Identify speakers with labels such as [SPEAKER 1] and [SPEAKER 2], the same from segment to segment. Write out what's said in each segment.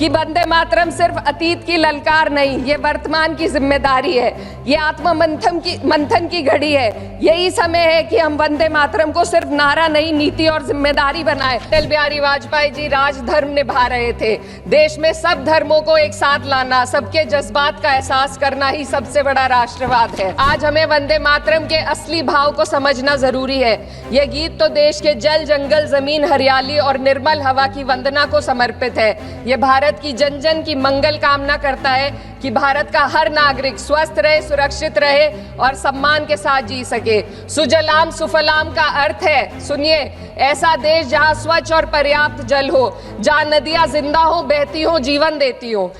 [SPEAKER 1] कि वंदे मातरम सिर्फ अतीत की ललकार नहीं, ये वर्तमान की जिम्मेदारी है, ये आत्म मंथन की घड़ी है। यही समय है कि हम वंदे मातरम को सिर्फ नारा नहीं, नीति और जिम्मेदारी बनाए। अटल बिहारी वाजपेयी जी राजधर्म निभा रहे थे। देश में सब धर्मों को एक साथ लाना, सबके जज्बात का एहसास करना ही सबसे बड़ा राष्ट्रवाद है। आज हमें वंदे मातरम के असली भाव को समझना जरूरी है। यह गीत तो देश के जल, जंगल, जमीन, हरियाली और निर्मल हवा की वंदना को समर्पित है। यह भारत की जन जन की मंगल कामना करता है कि भारत का हर नागरिक स्वस्थ रहे, सुरक्षित रहे और सम्मान के साथ जी सके। सुजलाम सुफलाम का अर्थ है, सुनिए, ऐसा देश जहां स्वच्छ और पर्याप्त जल हो, जहां नदियां जिंदा हो, बहती हो, जीवन देती हो।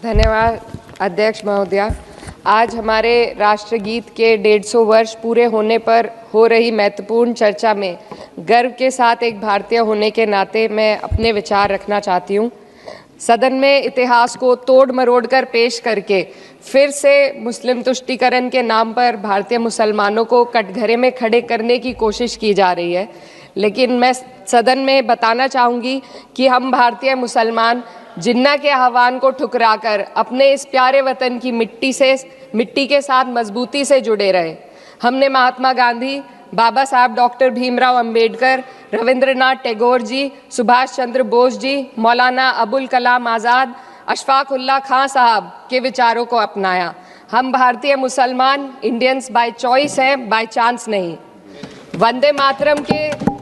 [SPEAKER 1] धन्यवाद अध्यक्ष महोदया। आज हमारे राष्ट्रगीत के 150 वर्ष पूरे होने पर हो रही महत्वपूर्ण चर्चा में गर्व के साथ एक भारतीय होने के नाते मैं अपने विचार रखना चाहती हूँ। सदन में इतिहास को तोड़ मरोड़ कर पेश करके फिर से मुस्लिम तुष्टीकरण के नाम पर भारतीय मुसलमानों को कटघरे में खड़े करने की कोशिश की जा रही है। लेकिन मैं सदन में बताना चाहूँगी कि हम भारतीय मुसलमान जिन्ना के आह्वान को ठुकराकर अपने इस प्यारे वतन की मिट्टी के साथ मजबूती से जुड़े रहे। हमने महात्मा गांधी, बाबा साहब डॉक्टर भीमराव अंबेडकर, रविंद्रनाथ टैगोर जी, सुभाष चंद्र बोस जी, मौलाना अबुल कलाम आज़ाद, अशफाक उल्लाह खां साहब के विचारों को अपनाया। हम भारतीय मुसलमान इंडियंस बाय चॉइस हैं, बाय चांस नहीं। वंदे मातरम के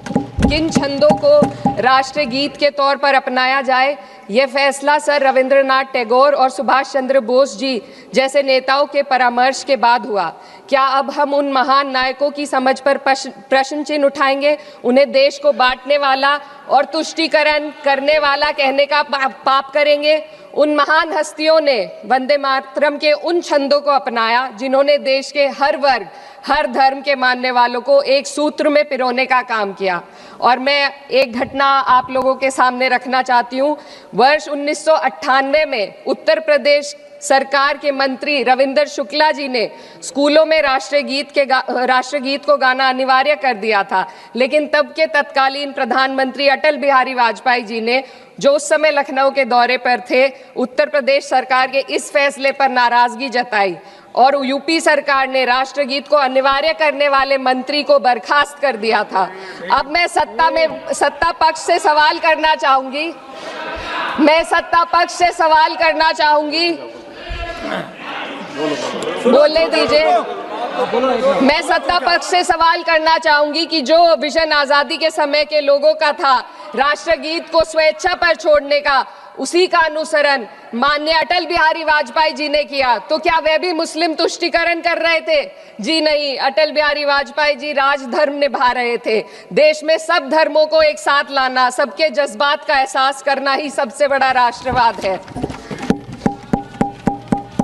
[SPEAKER 1] किन छंदों को राष्ट्रगीत के तौर पर अपनाया जाए, यह फैसला सर रविंद्रनाथ टैगोर और सुभाष चंद्र बोस जी जैसे नेताओं के परामर्श के बाद हुआ। क्या अब हम उन महान नायकों की समझ पर प्रश्न चिन्ह उठाएंगे, उन्हें देश को बांटने वाला और तुष्टीकरण करने वाला कहने का पाप करेंगे? उन महान हस्तियों ने वंदे मातरम के उन छंदों को अपनाया जिन्होंने देश के हर वर्ग, हर धर्म के मानने वालों को एक सूत्र में पिरोने का काम किया। और मैं एक घटना आप लोगों के सामने रखना चाहती हूँ। वर्ष 1998 में उत्तर प्रदेश सरकार के मंत्री रविंदर शुक्ला जी ने स्कूलों में राष्ट्रगीत को गाना अनिवार्य कर दिया था। लेकिन तब के तत्कालीन प्रधानमंत्री अटल बिहारी वाजपेयी जी ने, जो उस समय लखनऊ के दौरे पर थे, उत्तर प्रदेश सरकार के इस फैसले पर नाराजगी जताई और यूपी सरकार ने राष्ट्रगीत को अनिवार्य करने वाले मंत्री को बर्खास्त कर दिया था। अब मैं सत्ता पक्ष से सवाल करना चाहूंगी। बोलने दीजिए। मैं सत्ता पक्ष से सवाल करना चाहूंगी कि जो विजन आजादी के समय के लोगों का था, राष्ट्रगीत को स्वेच्छा पर छोड़ने का, उसी का अनुसरण माननीय अटल बिहारी वाजपेयी जी ने किया, तो क्या वे भी मुस्लिम तुष्टीकरण कर रहे थे? जी नहीं, अटल बिहारी वाजपेयी जी राजधर्म निभा रहे थे। देश में सब धर्मों को एक साथ लाना, सबके जज्बात का एहसास करना ही सबसे बड़ा राष्ट्रवाद है।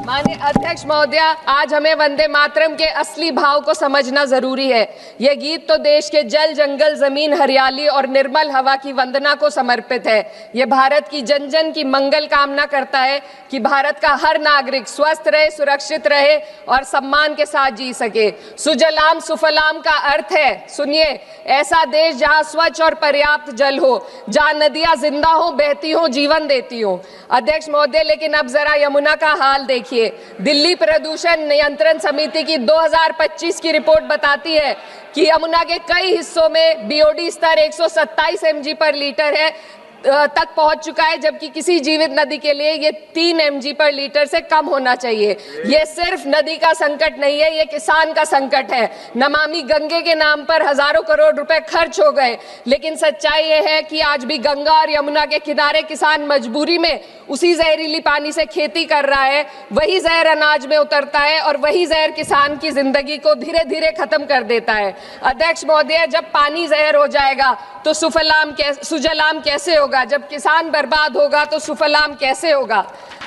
[SPEAKER 1] माननीय अध्यक्ष महोदया, आज हमें वंदे मातरम के असली भाव को समझना जरूरी है। यह गीत तो देश के जल, जंगल, जमीन, हरियाली और निर्मल हवा की वंदना को समर्पित है। यह भारत की जन जन की मंगल कामना करता है कि भारत का हर नागरिक स्वस्थ रहे, सुरक्षित रहे और सम्मान के साथ जी सके। सुजलाम सुफलाम का अर्थ है, सुनिए, ऐसा देश जहां स्वच्छ और पर्याप्त जल हो, जहां नदियां जिंदा हो, बहती हो, जीवन देती हो। अध्यक्ष महोदय, लेकिन अब जरा यमुना का हाल देखिए। दिल्ली प्रदूषण नियंत्रण समिति की 2025 की रिपोर्ट बताती है कि यमुना के कई हिस्सों में बीओडी स्तर 127 mg पर लीटर है तक पहुंच चुका है, जबकि किसी जीवित नदी के लिए ये 3 mg पर लीटर से कम होना चाहिए। ये सिर्फ नदी का संकट नहीं है, ये किसान का संकट है। नमामि गंगे के नाम पर हजारों करोड़ रुपए खर्च हो गए, लेकिन सच्चाई ये है कि आज भी गंगा और यमुना के किनारे किसान मजबूरी में उसी जहरीली पानी से खेती कर रहा है। वही जहर अनाज में उतरता है और वही जहर किसान की जिंदगी को धीरे धीरे खत्म कर देता है। अध्यक्ष महोदय, जब पानी जहर हो जाएगा तो सुजलाम कैसे होगा? जब किसान बर्बाद होगा तो सुफलाम कैसे होगा?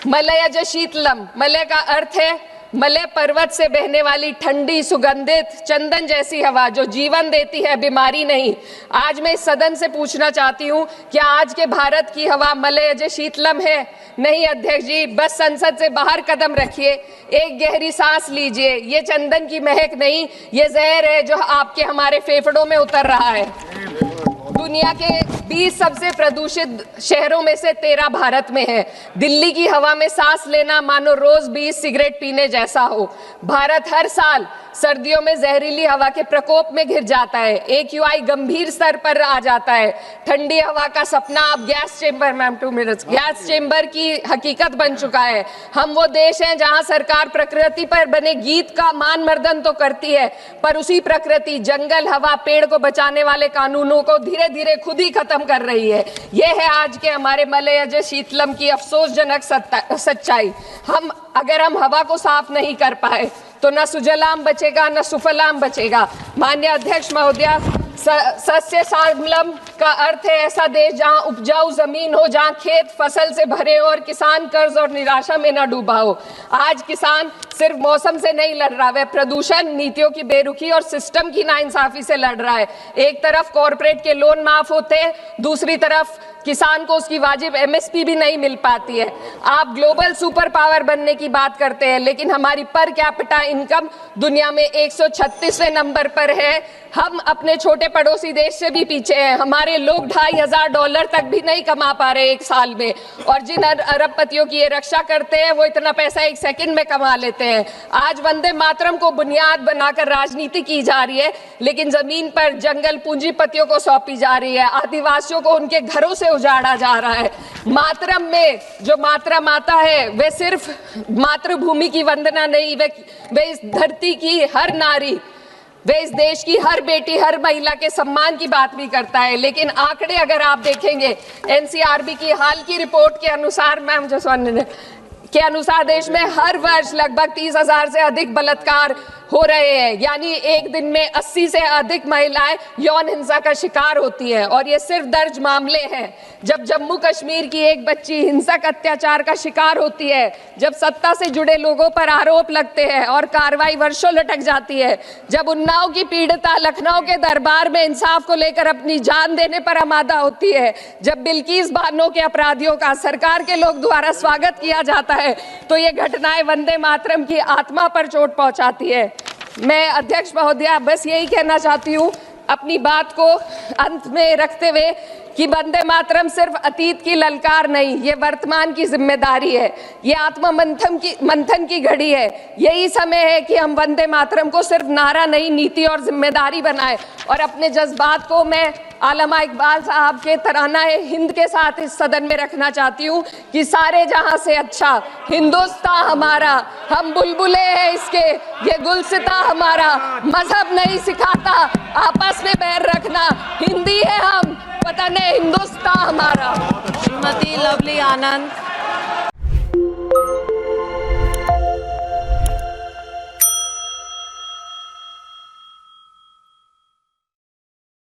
[SPEAKER 1] मलयज शीतलम, मलय का अर्थ है मलय पर्वत से बहने वाली ठंडी, सुगंधित, चंदन जैसी हवा जो जीवन देती है, बीमारी नहीं। आज मैं इस सदन से पूछना चाहती हूँ, क्या आज के भारत की हवा मलयज शीतलम है? नहीं अध्यक्ष जी, बस संसद से बाहर कदम रखिए, एक गहरी सांस लीजिए। ये चंदन की महक नहीं, ये जहर है जो आपके हमारे फेफड़ों में उतर रहा है। दुनिया के 20 सबसे प्रदूषित शहरों में से 13 भारत में है। दिल्ली की हवा में सांस लेना मानो रोज 20 सिगरेट पीने जैसा हो। भारत हर साल सर्दियों में जहरीली हवा के प्रकोप में घिर जाता है। AQI गंभीर स्तर पर आ जाता है। ठंडी हवा का सपना अब गैस चेंबर की हकीकत बन चुका है। हम वो देश हैं जहां सरकार प्रकृति पर बने गीत का मान मर्दन तो करती है, पर उसी प्रकृति, जंगल, हवा, पेड़ को बचाने वाले कानूनों को धीरे धीरे खुद ही खत्म कर रही है। ये है आज के हमारे मलयज शीतलम की अफसोसजनक सच्चाई। अगर हम हवा को साफ नहीं कर पाए तो न सुजलाम बचेगा न सुफलाम बचेगा। माननीय अध्यक्ष महोदया, सस्य श्यामलम का अर्थ है ऐसा देश जहां उपजाऊ जमीन हो, जहां खेत फसल से भरे हो और किसान कर्ज और निराशा में न डूबा हो। आज किसान सिर्फ मौसम से नहीं लड़ रहा, वह प्रदूषण, नीतियों की बेरुखी और सिस्टम की नाइंसाफी से लड़ रहा है। एक तरफ कॉरपोरेट के लोन माफ होते हैं, दूसरी तरफ किसान को उसकी वाजिब MSP भी नहीं मिल पाती है। आप ग्लोबल सुपर पावर बनने की बात करते हैं, लेकिन हमारी पर कैपिटा इनकम दुनिया में 136वें नंबर पर है। हम अपने छोटे पड़ोसी देश से भी पीछे हैं। हमारे लोग $2,500 तक भी नहीं कमा पा रहे एक साल में, और जिन अरबपतियों की ये रक्षा करते हैं वो इतना पैसा एक सेकंड में कमा लेते हैं। आज वंदे मातरम को बुनियाद बनाकर राजनीति की जा रही है, लेकिन जमीन पर जंगल पूंजीपतियों को सौंपी जा रही है। आदिवासियों को उनके घरों से उजाड़ा जा रहा है। मातरम में जो मात्रा माता है वे सिर्फ मातृभूमि की वंदना नहीं, वे इस धरती की हर नारी, वे इस देश की हर बेटी, हर महिला के सम्मान की बात भी करता है। लेकिन आंकड़े अगर आप देखेंगे, NCRB की हाल की रिपोर्ट के अनुसार, मैम जसवंत के अनुसार देश में हर वर्ष लगभग 30,000 से अधिक बलात्कार हो रहे हैं। यानी एक दिन में 80 से अधिक महिलाएं यौन हिंसा का शिकार होती हैं, और ये सिर्फ दर्ज मामले हैं। जब जम्मू कश्मीर की एक बच्ची हिंसक अत्याचार का शिकार होती है, जब सत्ता से जुड़े लोगों पर आरोप लगते हैं और कार्रवाई वर्षों लटक जाती है, जब उन्नाव की पीड़िता लखनऊ के दरबार में इंसाफ को लेकर अपनी जान देने पर आमादा होती है, जब बिल्किस बानो के अपराधियों का सरकार के लोग द्वारा स्वागत किया जाता है, तो ये घटनाएं वंदे मातरम की आत्मा पर चोट पहुंचाती है। मैं अध्यक्ष महोदया बस यही कहना चाहती हूँ अपनी बात को अंत में रखते हुए कि वंदे मातरम सिर्फ अतीत की ललकार नहीं, ये वर्तमान की जिम्मेदारी है। ये आत्म मंथन की घड़ी है। यही समय है कि हम वंदे मातरम को सिर्फ नारा नहीं, नीति और जिम्मेदारी बनाएं। और अपने जज्बात को मैं आलमा इकबाल साहब के तराना हिंद के साथ इस सदन में रखना चाहती हूँ कि सारे जहां से अच्छा हिंदुस्तान हमारा, हम बुलबुले हैं इसके, ये गुलसिता हमारा, मजहब नहीं सिखाता आपस में बैर रखना, हिंदी है हम, वतन है हिंदुस्तान हमारा।
[SPEAKER 2] श्रीमती लवली आनंद।